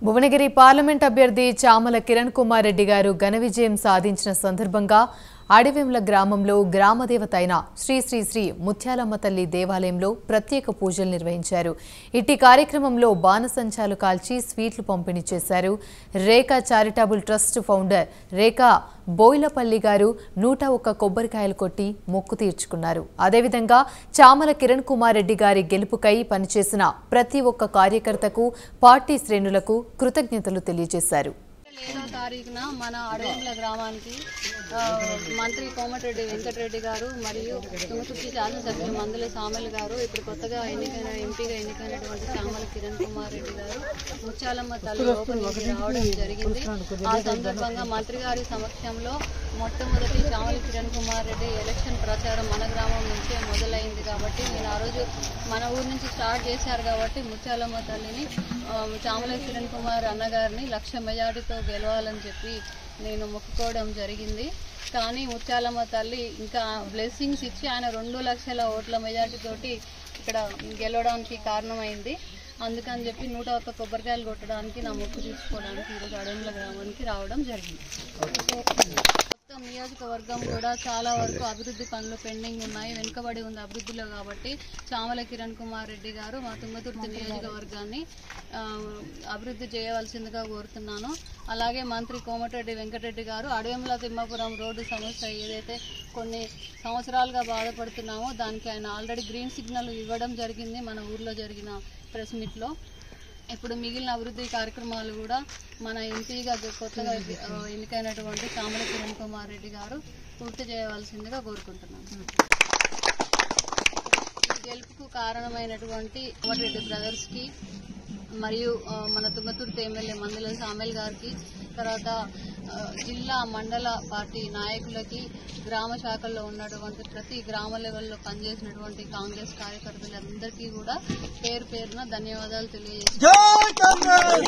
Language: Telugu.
భువనగిరి పార్లమెంట్ అభ్యర్థి చామల కిరణ్ కుమార్ రెడ్డి గారు ఘన విజయం సాధించిన సందర్భంగా అడివెంల గ్రామంలో గ్రామదేవత అయిన శ్రీ శ్రీ శ్రీ ముత్యాలమ్మ తల్లి దేవాలయంలో ప్రత్యేక పూజలు నిర్వహించారు. ఇట్టి కార్యక్రమంలో బాణసంచాలు కాల్చి స్వీట్లు పంపిణీ చేశారు. రేఖా చారిటబుల్ ట్రస్ట్ ఫౌండర్ రేఖా బోయిలపల్లి గారు 101 కొబ్బరికాయలు కొట్టి మొక్కు తీర్చుకున్నారు. అదేవిధంగా చామల కిరణ్ కుమార్ రెడ్డి గారి గెలుపుకై పనిచేసిన ప్రతి ఒక్క కార్యకర్తకు పార్టీ శ్రేణులకు కృతజ్ఞతలు తెలియజేశారు. 7వ తారీఖున మన అడవెంల గ్రామానికి మంత్రి కోమటిరెడ్డి వెంకటరెడ్డి గారు మరియు తుంగతుర్తి శాసనసభ్యులు మందుల సామెల్ గారు, ఇప్పుడు కొత్తగా ఎంపీగా ఎన్నికైనటువంటి చామల కిరణ్ కుమార్ రెడ్డి గారు ముత్యాలమ్మ తల్లి ఓపెనింగ్కి రావడం జరిగింది. ఆ సందర్భంగా మంత్రి గారి సమక్షంలో మొట్టమొదటి చామల కిరణ్ కుమార్ రెడ్డి ఎలక్షన్ ప్రచారం మన గ్రామం నుంచే మొదలైంది. కాబట్టి నేను ఆ రోజు మన ఊరు నుంచి స్టార్ట్ చేశారు కాబట్టి ముత్యాలమ్మ తల్లిని చామల కిరణ్ కుమార్ అన్నగారిని 1,00,000 మెజార్టీతో గెలవాలని చెప్పి నేను మొక్కుకోవడం జరిగింది. కానీ ముత్యాలమ్మ తల్లి ఇంకా బ్లెస్సింగ్స్ ఇచ్చి ఆయన 2 లక్షల ఓట్ల మెజార్టీతోటి ఇక్కడ గెలవడానికి కారణమైంది. అందుకని చెప్పి 101 కొబ్బరికాయలు కొట్టడానికి నా మొక్కు తీసుకోవడానికి ఈరోజు అడవెంల గ్రామానికి రావడం జరిగింది. మొత్తం నియోజకవర్గం కూడా చాలా వరకు అభివృద్ధి పనులు పెండింగ్ ఉన్నాయి, వెనుకబడి ఉంది అభివృద్ధిలో. కాబట్టి చామల కిరణ్ కుమార్ రెడ్డి గారు మా తుంగతుర్తి నియోజకవర్గాన్ని అభివృద్ధి చేయవలసిందిగా కోరుతున్నాను. అలాగే మంత్రి కోమటిరెడ్డి వెంకటరెడ్డి గారు అడవెంల తిమ్మాపురం రోడ్డు సమస్య ఏదైతే కొన్ని సంవత్సరాలుగా బాధపడుతున్నామో దానికి ఆయన ఆల్రెడీ గ్రీన్ సిగ్నల్ ఇవ్వడం జరిగింది మన ఊర్లో జరిగిన ప్రెస్ మీట్లో. ఇప్పుడు మిగిలిన అభివృద్ధి కార్యక్రమాలు కూడా మన ఎంపీగా కొత్తగా ఎన్నికైనటువంటి చామల కిరణ్ కుమార్ రెడ్డి గారు పూర్తి చేయవలసిందిగా కోరుకుంటున్నాను. గెలుపుకు కారణమైనటువంటి కోమటిరెడ్డి బ్రదర్స్కి మరియు మన తుంగతుర్తి ఎమ్మెల్యే మందుల సామెల్ గారికి, తర్వాత జిల్లా మండల పార్టీ నాయకులకి, గ్రామ శాఖల్లో ఉన్నటువంటి ప్రతి గ్రామ లెవెల్లో పనిచేసినటువంటి కాంగ్రెస్ కార్యకర్తలందరికీ కూడా పేరు పేరున ధన్యవాదాలు తెలియజేస్తున్నాను.